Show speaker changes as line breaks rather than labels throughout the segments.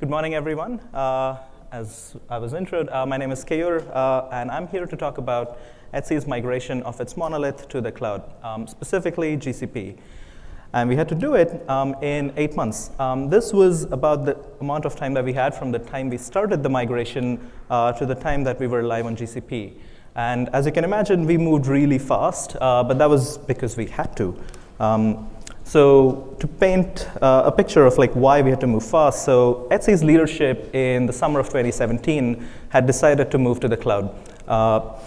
Good morning, everyone. As I was introed, my name is Keyur, and I'm here to talk about Etsy's migration of its monolith to the cloud, specifically GCP. And we had to do it in 8 months. This was about the amount of time that we had from the time we started the migration to the time that we were live on GCP. And as you can imagine, we moved really fast, but that was because we had to. So to paint a picture of why we had to move fast, so Etsy's leadership in the summer of 2017 had decided to move to the cloud. For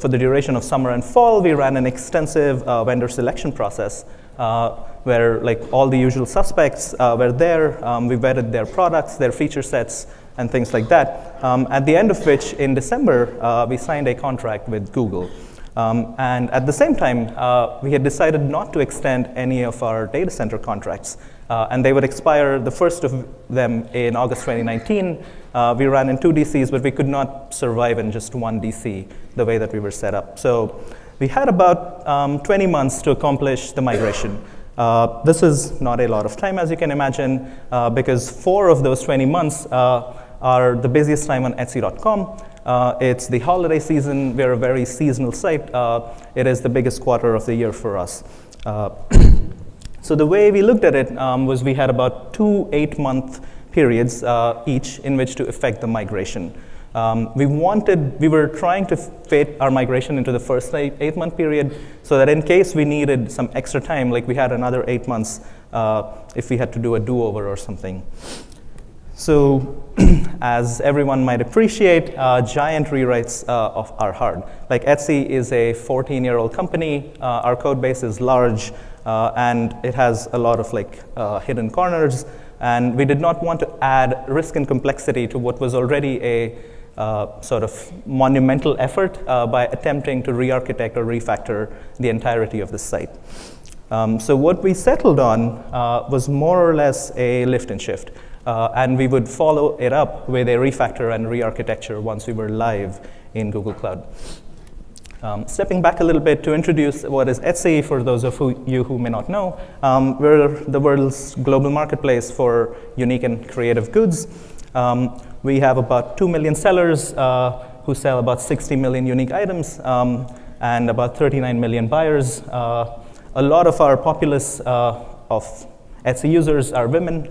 the duration of summer and fall, we ran an extensive vendor selection process where all the usual suspects were there. We vetted their products, their feature sets, and things like that. At the end of which, in December, we signed a contract with Google. And at the same time, we had decided not to extend any of our data center contracts. And they would expire, the first of them, in August 2019. We ran in 2 DCs, but we could not survive in just 1 DC the way that we were set up. So we had about 20 months to accomplish the migration. This is not a lot of time, as you can imagine, because 4 of those 20 months are the busiest time on Etsy.com. It's the holiday season. We're a very seasonal site. It is the biggest quarter of the year for us. So the way we looked at it was we had about 2 8-month periods each in which to effect the migration. We were trying to fit our migration into the first 8-month period so that in case we needed some extra time, we had another 8 months if we had to do a do-over or something. So, as everyone might appreciate, giant rewrites are hard. Etsy is a 14-year-old company. Our code base is large, and it has a lot of hidden corners. And we did not want to add risk and complexity to what was already a sort of monumental effort by attempting to re-architect or refactor the entirety of the site. So what we settled on was more or less a lift and shift. And we would follow it up with a refactor and re-architecture once we were live in Google Cloud. Stepping back a little bit to introduce what is Etsy for those of you who may not know, we're the world's global marketplace for unique and creative goods. We have about 2 million sellers who sell about 60 million unique items and about 39 million buyers. A lot of our populace of Etsy users are women.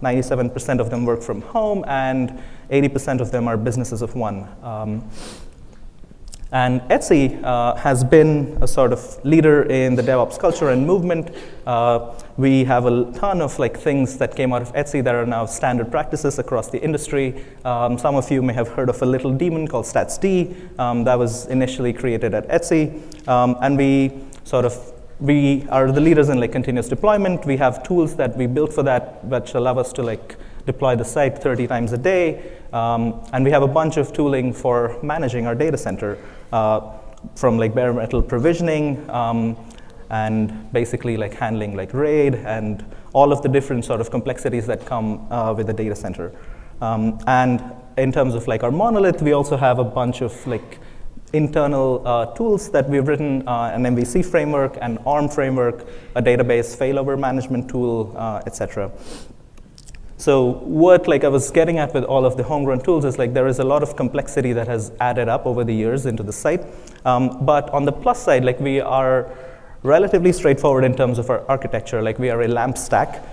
97% of them work from home, and 80% of them are businesses of one. And Etsy has been a sort of leader in the DevOps culture and movement. We have a ton of things that came out of Etsy that are now standard practices across the industry. Some of you may have heard of a little daemon called StatsD that was initially created at Etsy. And we are the leaders in continuous deployment. We have tools that we built for that, which allow us to deploy the site 30 times a day. And we have a bunch of tooling for managing our data center, from bare metal provisioning and basically handling RAID and all of the different sort of complexities that come with the data center. And in terms of our monolith, we also have a bunch of internal tools that we've written, an MVC framework, an ARM framework, a database failover management tool, etc. So what I was getting at with all of the homegrown tools is there is a lot of complexity that has added up over the years into the site. But on the plus side, we are relatively straightforward in terms of our architecture. We are a LAMP stack,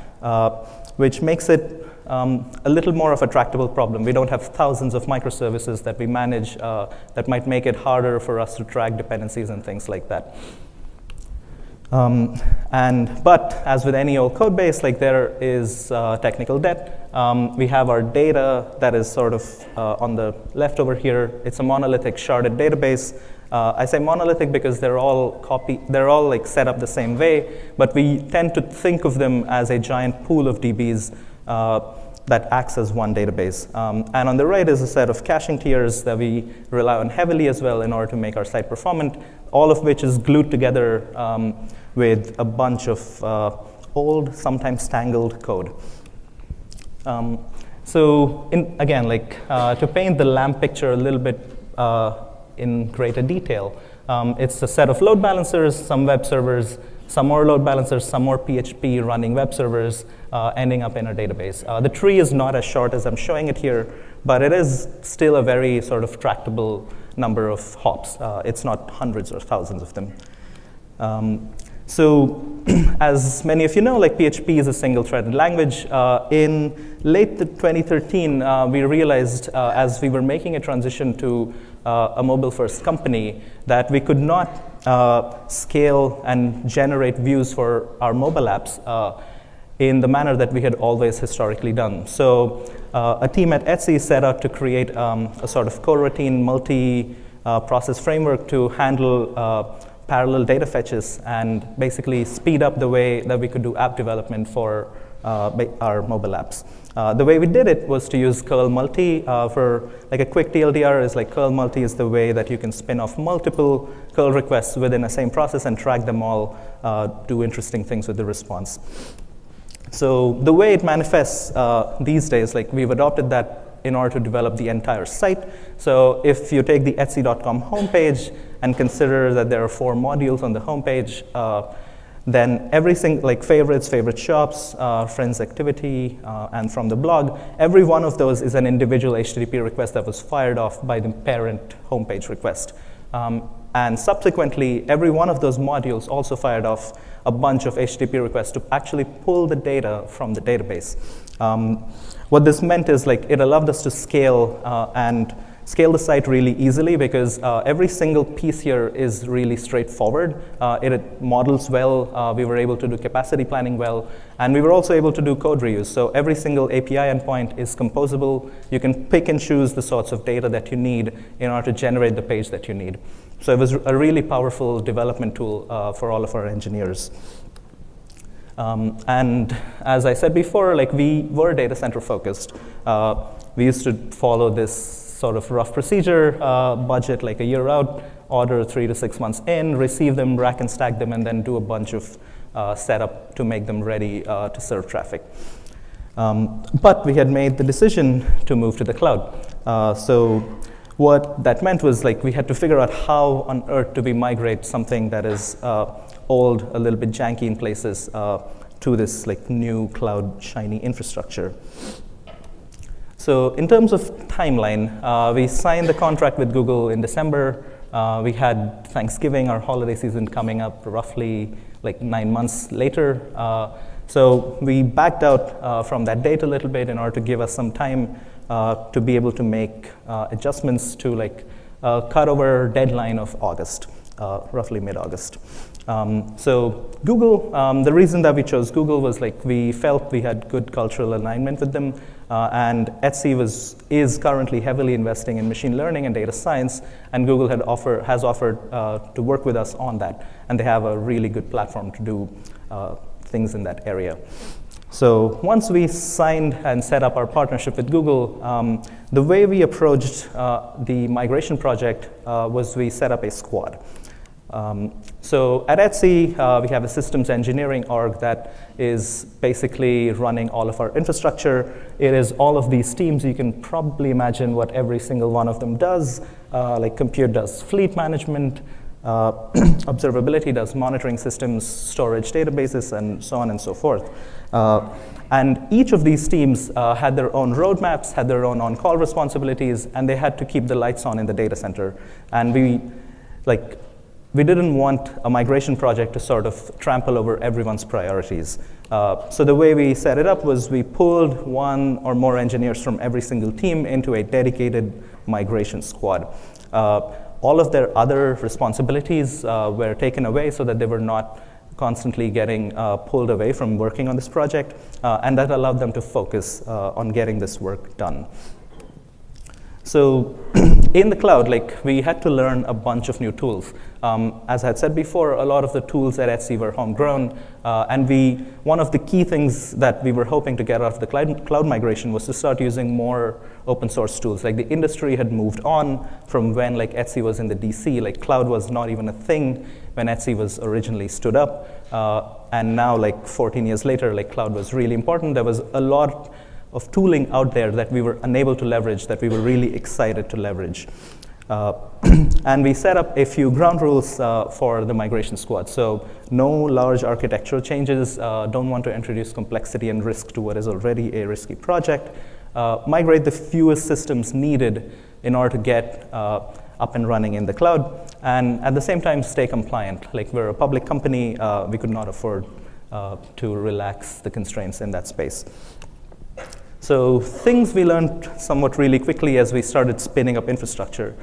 which makes it a little more of a tractable problem. We don't have thousands of microservices that we manage that might make it harder for us to track dependencies and things like that. But as with any old code base, there is technical debt. We have our data that is sort of on the left over here. It's a monolithic sharded database. I say monolithic because they're all set up the same way, but we tend to think of them as a giant pool of DBs that acts as one database. And on the right is a set of caching tiers that we rely on heavily as well in order to make our site performant, all of which is glued together with a bunch of old, sometimes tangled code. To paint the LAMP picture a little bit in greater detail, it's a set of load balancers, some web servers, some more load balancers, some more PHP running web servers, ending up in a database. The tree is not as short as I'm showing it here, but it is still a very sort of tractable number of hops. It's not hundreds or thousands of them. So as many of you know, like PHP is a single-threaded language. In late 2013, we realized as we were making a transition to a mobile-first company that we could not scale and generate views for our mobile apps in the manner that we had always historically done. So a team at Etsy set out to create a sort of coroutine multi-process framework to handle parallel data fetches and basically speed up the way that we could do app development for our mobile apps. The way we did it was to use curl multi. For like a quick TLDR is like curl multi is the way that you can spin off multiple curl requests within a same process and track them all, do interesting things with the response. So the way it manifests these days, like we've adopted that in order to develop the entire site. So if you take the Etsy.com homepage and consider that there are 4 modules on the homepage, then every single, like favorites, favorite shops, friends activity, and from the blog, every one of those is an individual HTTP request that was fired off by the parent homepage request. And subsequently, every one of those modules also fired off a bunch of HTTP requests to actually pull the data from the database. What this meant is like it allowed us to scale and scale the site really easily because every single piece here is really straightforward. It models well. We were able to do capacity planning well. And we were also able to do code reuse. So every single API endpoint is composable. You can pick and choose the sorts of data that you need in order to generate the page that you need. So it was a really powerful development tool for all of our engineers. And as I said before, like we were data center focused. We used to follow this sort of rough procedure, budget like a year out, order 3 to 6 months in, receive them, rack and stack them, and then do a bunch of setup to make them ready to serve traffic. But we had made the decision to move to the cloud. So what that meant was like we had to figure out how on earth do we migrate something that is old, a little bit janky in places, to this like new cloud shiny infrastructure. So in terms of timeline, we signed the contract with Google in December. We had Thanksgiving, our holiday season coming up roughly like 9 months later. So we backed out from that date a little bit in order to give us some time to be able to make adjustments to like cutover deadline of August, roughly mid-August. So Google, the reason that we chose Google was like we felt we had good cultural alignment with them, and Etsy is currently heavily investing in machine learning and data science, and Google has offered to work with us on that, and they have a really good platform to do things in that area. So once we signed and set up our partnership with Google, the way we approached the migration project was we set up a squad. So at Etsy, we have a systems engineering org that is basically running all of our infrastructure. It is all of these teams. You can probably imagine what every single one of them does. Like compute does fleet management, observability does monitoring systems, storage databases, and so on and so forth. And each of these teams had their own roadmaps, had their own on-call responsibilities, and they had to keep the lights on in the data center. And we didn't want a migration project to sort of trample over everyone's priorities. So the way we set it up was we pulled one or more engineers from every single team into a dedicated migration squad. All of their other responsibilities were taken away so that they were not constantly getting pulled away from working on this project, and that allowed them to focus on getting this work done. So in the cloud, like we had to learn a bunch of new tools. As I had said before, a lot of the tools at Etsy were homegrown, and one of the key things that we were hoping to get out of the cloud migration was to start using more open source tools. Like the industry had moved on from when like Etsy was in the DC, like cloud was not even a thing when Etsy was originally stood up, and now like 14 years later, like cloud was really important. There was a lot of tooling out there that we were unable to leverage, that we were really excited to leverage. And we set up a few ground rules for the migration squad. So no large architectural changes, don't want to introduce complexity and risk to what is already a risky project. Migrate the fewest systems needed in order to get up and running in the cloud, and at the same time stay compliant. Like, we're a public company, we could not afford to relax the constraints in that space. So things we learned somewhat really quickly as we started spinning up infrastructure.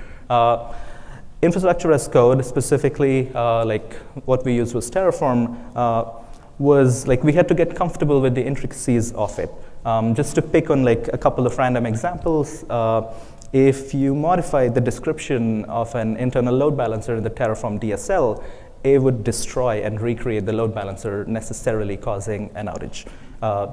Infrastructure as code, specifically, like what we used was Terraform, was like we had to get comfortable with the intricacies of it. Just to pick on like a couple of random examples, if you modify the description of an internal load balancer in the Terraform DSL, it would destroy and recreate the load balancer, necessarily causing an outage.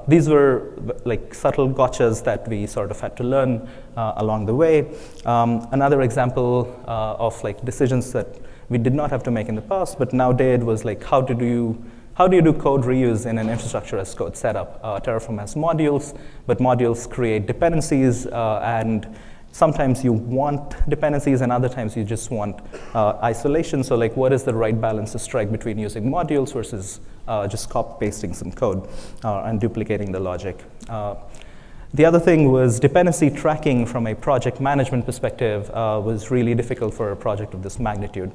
These were like subtle gotchas that we sort of had to learn along the way. Another example of like decisions that we did not have to make in the past, but now did, was like how do you do code reuse in an infrastructure as code setup? Terraform has modules, but modules create dependencies, and sometimes you want dependencies, and other times you just want isolation. So like, what is the right balance to strike between using modules versus just copy-pasting some code and duplicating the logic? The other thing was dependency tracking from a project management perspective was really difficult for a project of this magnitude.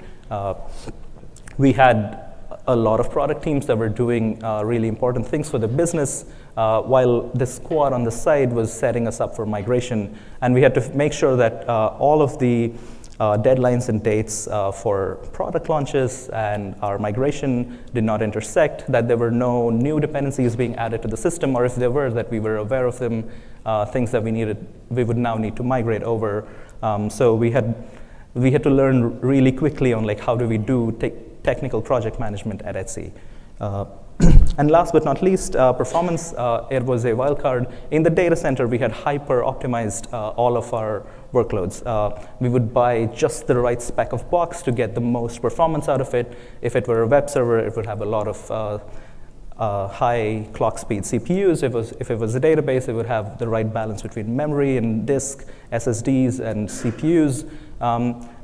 We had a lot of product teams that were doing really important things for the business, while the squad on the side was setting us up for migration. And we had to make sure that all of the deadlines and dates for product launches and our migration did not intersect, that there were no new dependencies being added to the system, or if there were, that we were aware of them, things that we would now need to migrate over. So we had to learn really quickly on like how do we do technical project management at Etsy. And last but not least, performance. It was a wild card. In the data center, we had hyper-optimized all of our workloads. We would buy just the right spec of box to get the most performance out of it. If it were a web server, it would have a lot of high clock speed CPUs. If it was a database, it would have the right balance between memory and disk, SSDs and CPUs.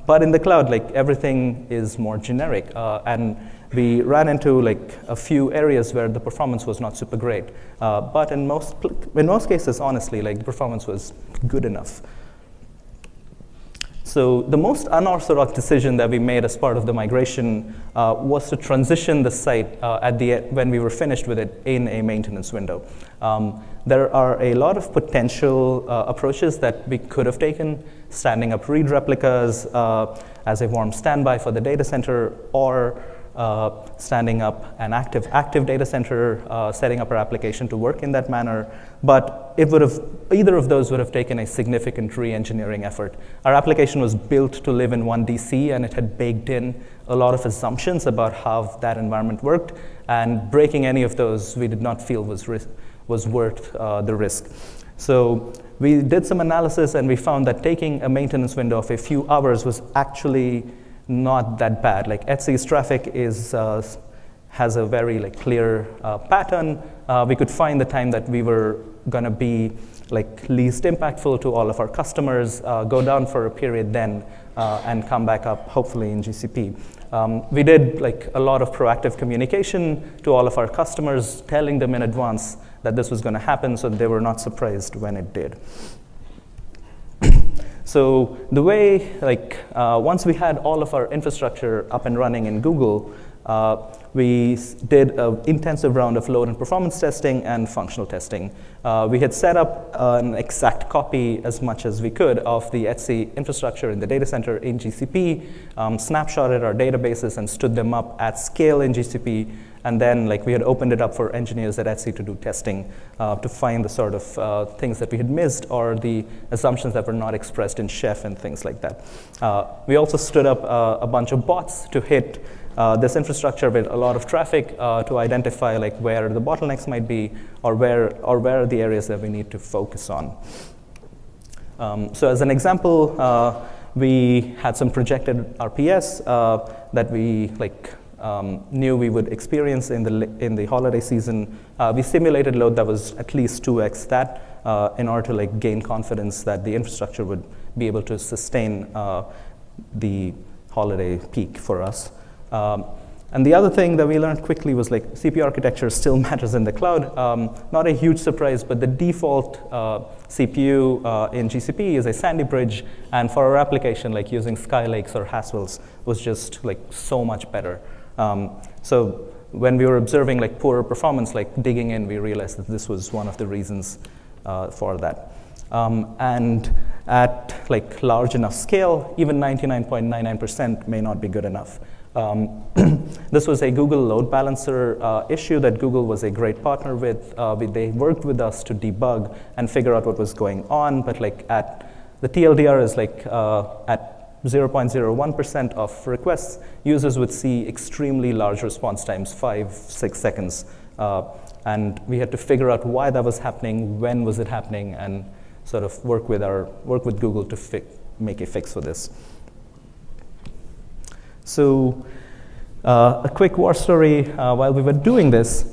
But in the cloud, like, everything is more generic, and we ran into like a few areas where the performance was not super great. But in most cases, honestly, like, the performance was good enough. So the most unorthodox decision that we made as part of the migration was to transition the site when we were finished with it in a maintenance window. There are a lot of potential approaches that we could have taken, standing up read replicas as a warm standby for the data center, or standing up an active data center, setting up our application to work in that manner. But either of those would have taken a significant re-engineering effort. Our application was built to live in one DC, and it had baked in a lot of assumptions about how that environment worked, and breaking any of those we did not feel was worth the risk. So we did some analysis, and we found that taking a maintenance window of a few hours was actually not that bad. Like, Etsy's traffic has a very like clear pattern. We could find the time that we were gonna be like least impactful to all of our customers, go down for a period then, and come back up, hopefully in GCP. We did like a lot of proactive communication to all of our customers, telling them in advance that this was gonna happen, so they were not surprised when it did. So the way, like, once we had all of our infrastructure up and running in Google, we did an intensive round of load and performance testing and functional testing. We had set up an exact copy as much as we could of the Etsy infrastructure in the data center in GCP, snapshotted our databases and stood them up at scale in GCP. And then, like, we had opened it up for engineers at Etsy to do testing to find the sort of things that we had missed, or the assumptions that were not expressed in Chef and things like that. We also stood up a bunch of bots to hit this infrastructure with a lot of traffic to identify like where the bottlenecks might be, or where are the areas that we need to focus on. So as an example, we had some projected RPS that we knew we would experience in the holiday season. We simulated load that was at least 2x that in order to like gain confidence that the infrastructure would be able to sustain the holiday peak for us. And the other thing that we learned quickly was like CPU architecture still matters in the cloud. Not a huge surprise, but the default CPU in GCP is a Sandy Bridge, and for our application, like using Skylakes or Haswells was just like so much better. So when we were observing like poorer performance, like digging in, we realized that this was one of the reasons for that. And at like large enough scale, even 99.99% may not be good enough. This was a Google load balancer issue that Google was a great partner with. They worked with us to debug and figure out what was going on, but like at the TLDR is like at 0.01% of requests, users would see extremely large response times, 5-6 seconds. And we had to figure out why that was happening, when was it happening, and sort of work with Google to make a fix for this. So a quick war story. While we were doing this,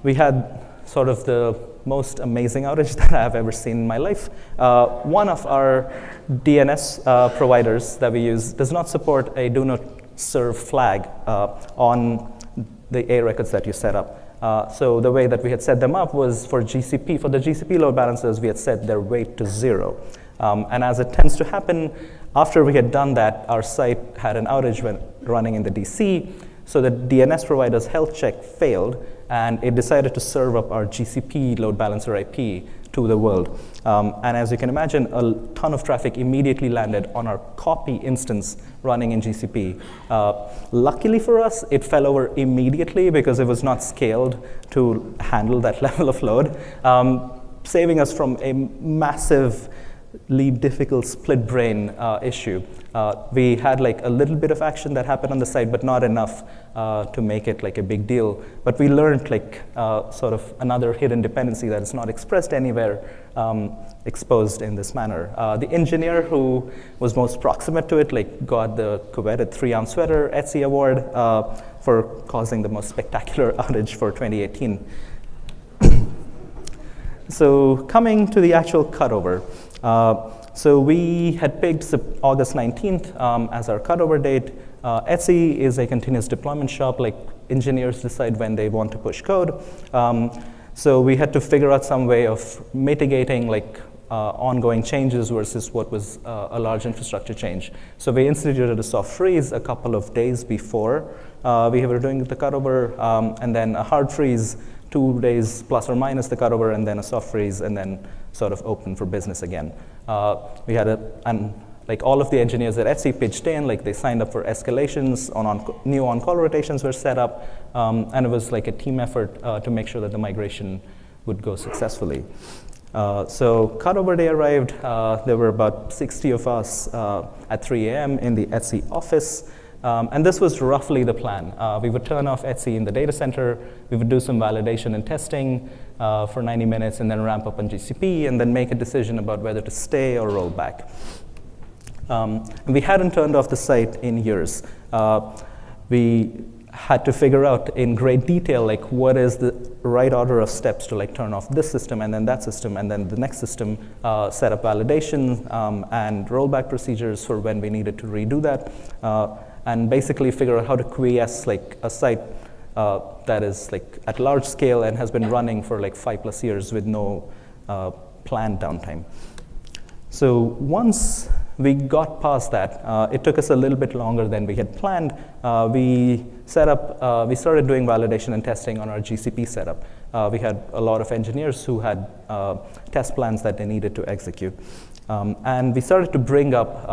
we had sort of the most amazing outage that I have ever seen in my life. One of our DNS providers that we use does not support a do not serve flag on the A records that you set up. So the way that we had set them up was for GCP. For the GCP load balancers, we had set their weight to 0. And as it tends to happen, after we had done that, our site had an outage when running in the DC. So the DNS provider's health check failed, and it decided to serve up our GCP load balancer IP to the world. And as you can imagine, a ton of traffic immediately landed on our copy instance running in GCP. Luckily for us, it fell over immediately because it was not scaled to handle that level of load, saving us from a massive difficult split brain issue. We had like a little bit of action that happened on the site, but not enough to make it like a big deal. But we learned like sort of another hidden dependency that is not expressed anywhere, exposed in this manner. The engineer who was most proximate to it like got the coveted 3-arm sweater Etsy award for causing the most spectacular outage for 2018. So coming to the actual cutover. So we had picked August 19th as our cutover date. Etsy is a continuous deployment shop. Like engineers decide when they want to push code. So we had to figure out some way of mitigating like ongoing changes versus what was a large infrastructure change. So we instituted a soft freeze a couple of days before we were doing the cutover, and then a hard freeze 2 days plus or minus the cutover, and then a soft freeze, and then sort of open for business again. We had like all of the engineers at Etsy pitched in, like they signed up for escalations, new on-call rotations were set up, and it was like a team effort to make sure that the migration would go successfully. So cutover day arrived. There were about 60 of us at 3 a.m. in the Etsy office. And this was roughly the plan. We would turn off Etsy in the data center. We would do some validation and testing for 90 minutes and then ramp up on GCP and then make a decision about whether to stay or roll back. And we hadn't turned off the site in years. We had to figure out in great detail like what is the right order of steps to like turn off this system and then that system and then the next system, set up validation and rollback procedures for when we needed to redo that. And basically figure out how to quiesce like a site that is like at large scale and has been running for like 5+ years with no planned downtime. So once we got past that, it took us a little bit longer than we had planned. We started doing validation and testing on our GCP setup. We had a lot of engineers who had test plans that they needed to execute. And we started to bring up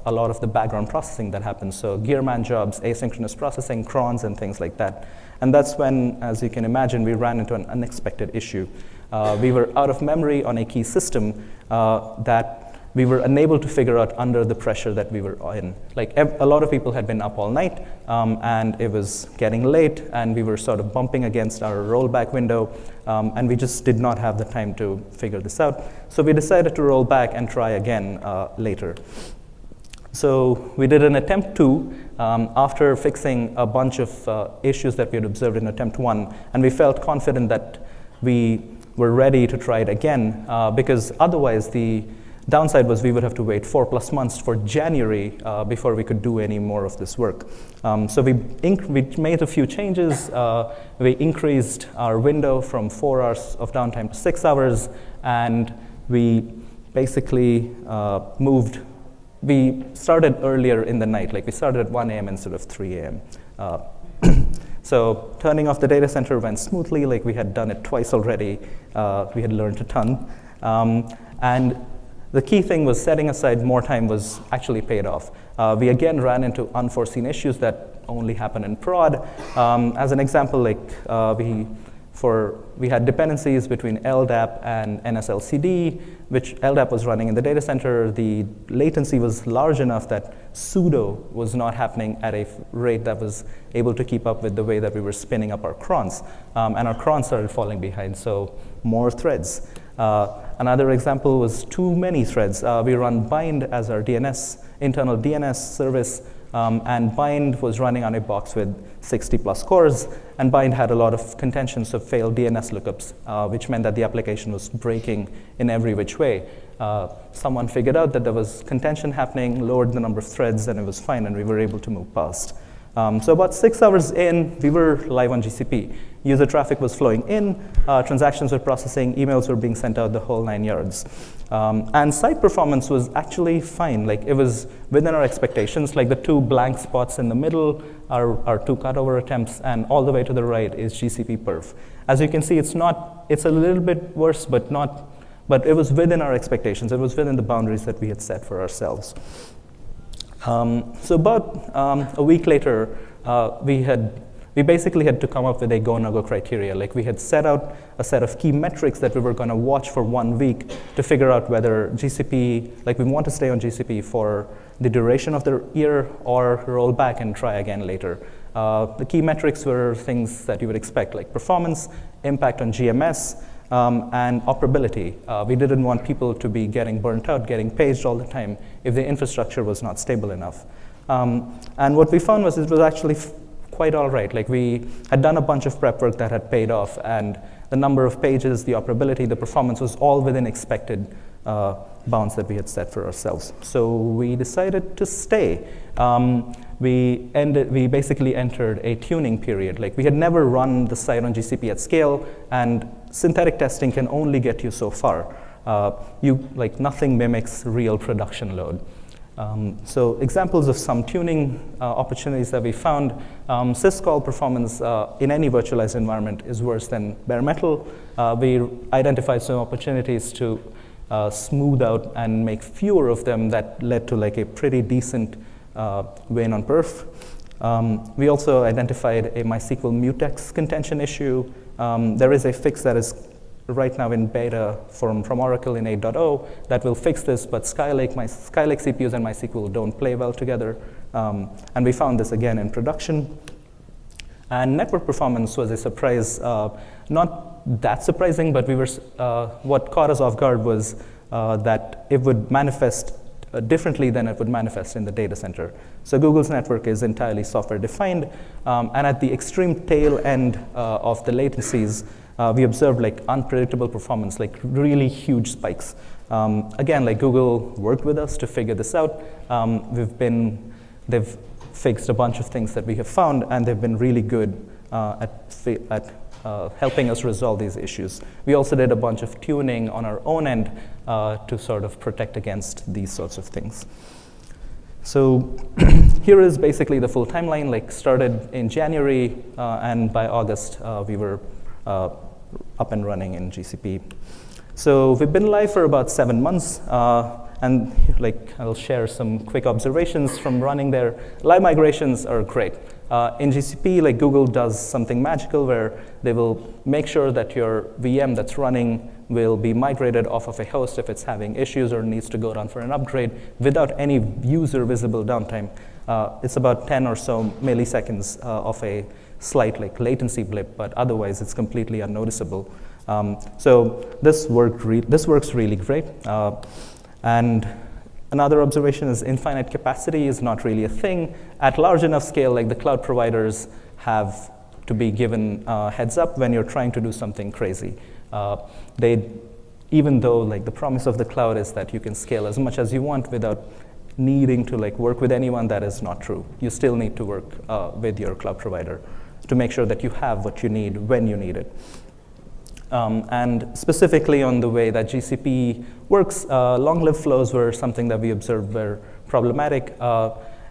a lot of the background processing that happens. So Gearman jobs, asynchronous processing, crons, and things like that. And that's when, as you can imagine, we ran into an unexpected issue. We were out of memory on a key system that we were unable to figure out under the pressure that we were in. Like a lot of people had been up all night, and it was getting late, and we were sort of bumping against our rollback window, and we just did not have the time to figure this out. So we decided to roll back and try again later. So we did an attempt 2 after fixing a bunch of issues that we had observed in attempt 1, and we felt confident that we were ready to try it again because otherwise the downside was we would have to wait 4+ months for January before we could do any more of this work. So we made a few changes. We increased our window from 4 hours of downtime to 6 hours, and we basically we started earlier in the night, like we started at 1 a.m. instead of 3 a.m. So turning off the data center went smoothly, like we had done it twice already. We had learned a ton. And the key thing was setting aside more time was actually paid off. We again ran into unforeseen issues that only happen in prod. As an example, like we had dependencies between LDAP and NSLCD, which LDAP was running in the data center. The latency was large enough that sudo was not happening at a rate that was able to keep up with the way that we were spinning up our crons. And our crons started falling behind, so more threads. Another example was too many threads. We run bind as our internal DNS service, and bind was running on a box with 60+ cores, and bind had a lot of contentions of failed DNS lookups, which meant that the application was breaking in every which way. Someone figured out that there was contention happening, lowered the number of threads, and it was fine, and we were able to move past. So about 6 hours in, we were live on GCP. User traffic was flowing in, transactions were processing, emails were being sent out, the whole 9 yards. And site performance was actually fine. Like, it was within our expectations. Like, the 2 blank spots in the middle are our 2 cutover attempts, and all the way to the right is GCP perf. As you can see, it's a little bit worse, but it was within our expectations. It was within the boundaries that we had set for ourselves. So about a week later, we basically had to come up with a go, no-go criteria. Like, we had set out a set of key metrics that we were going to watch for 1 week to figure out whether GCP, like, we want to stay on GCP for the duration of the year or roll back and try again later. The key metrics were things that you would expect, like performance, impact on GMS, and operability. We didn't want people to be getting burnt out, getting paged all the time if the infrastructure was not stable enough. And what we found was it was actually quite all right. Like, we had done a bunch of prep work that had paid off, and the number of pages, the operability, the performance was all within expected bounds that we had set for ourselves. So we decided to stay. We basically entered a tuning period. Like, we had never run the site on GCP at scale, and synthetic testing can only get you so far. Nothing mimics real production load. So examples of some tuning opportunities that we found, syscall performance in any virtualized environment is worse than bare metal. We identified some opportunities to smooth out and make fewer of them that led to like a pretty decent win on perf. We also identified a MySQL mutex contention issue. There is a fix that is right now in beta from Oracle in 8.0 that will fix this, but Skylake CPUs and MySQL don't play well together. And we found this again in production. And network performance was a surprise, not that surprising, but what caught us off guard was that it would manifest differently than it would manifest in the data center. So Google's network is entirely software defined, and at the extreme tail end of the latencies, we observed like unpredictable performance, like really huge spikes. Again, like Google worked with us to figure this out. They've fixed a bunch of things that we have found, and they've been really good at helping us resolve these issues. We also did a bunch of tuning on our own end to sort of protect against these sorts of things. So here is basically the full timeline, like started in January, and by August, we were up and running in GCP. So we've been live for about 7 months, and like I'll share some quick observations from running there. Live migrations are great. In GCP, like Google does something magical where they will make sure that your VM that's running will be migrated off of a host if it's having issues or needs to go down for an upgrade without any user visible downtime. It's about 10 or so milliseconds of a slight like latency blip, but otherwise it's completely unnoticeable. So this works really great. And another observation is infinite capacity is not really a thing. At large enough scale, like the cloud providers have to be given heads up when you're trying to do something crazy. They even though like the promise of the cloud is that you can scale as much as you want without needing to like work with anyone, that is not true. You still need to work with your cloud provider to make sure that you have what you need when you need it. And specifically on the way that GCP works, long-lived flows were something that we observed were problematic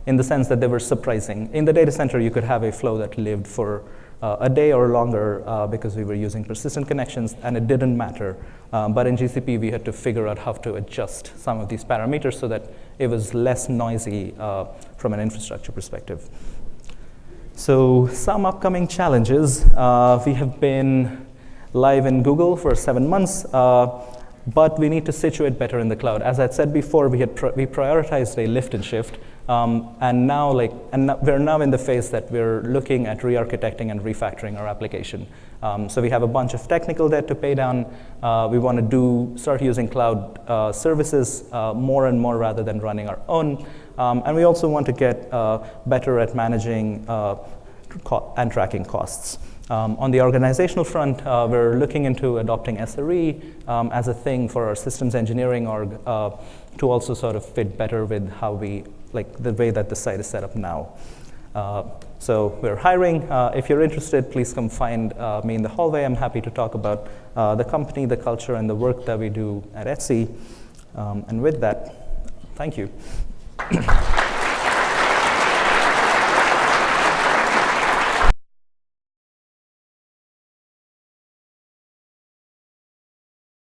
in the sense that they were surprising. In the data center, you could have a flow that lived for a day or longer because we were using persistent connections, and it didn't matter. But in GCP, we had to figure out how to adjust some of these parameters so that it was less noisy from an infrastructure perspective. So some upcoming challenges. We have been live in Google for 7 months, but we need to situate better in the cloud. As I said before, we prioritized a lift and shift, and we're now in the phase that we're looking at re-architecting and refactoring our application. So we have a bunch of technical debt to pay down. We want to start using cloud services more and more rather than running our own. And we also want to get better at managing and tracking costs. On the organizational front, we're looking into adopting SRE as a thing for our systems engineering org to also sort of fit better with how we, like the way that the site is set up now. So we're hiring. If you're interested, please come find me in the hallway. I'm happy to talk about the company, the culture, and the work that we do at Etsy. And with that, thank you.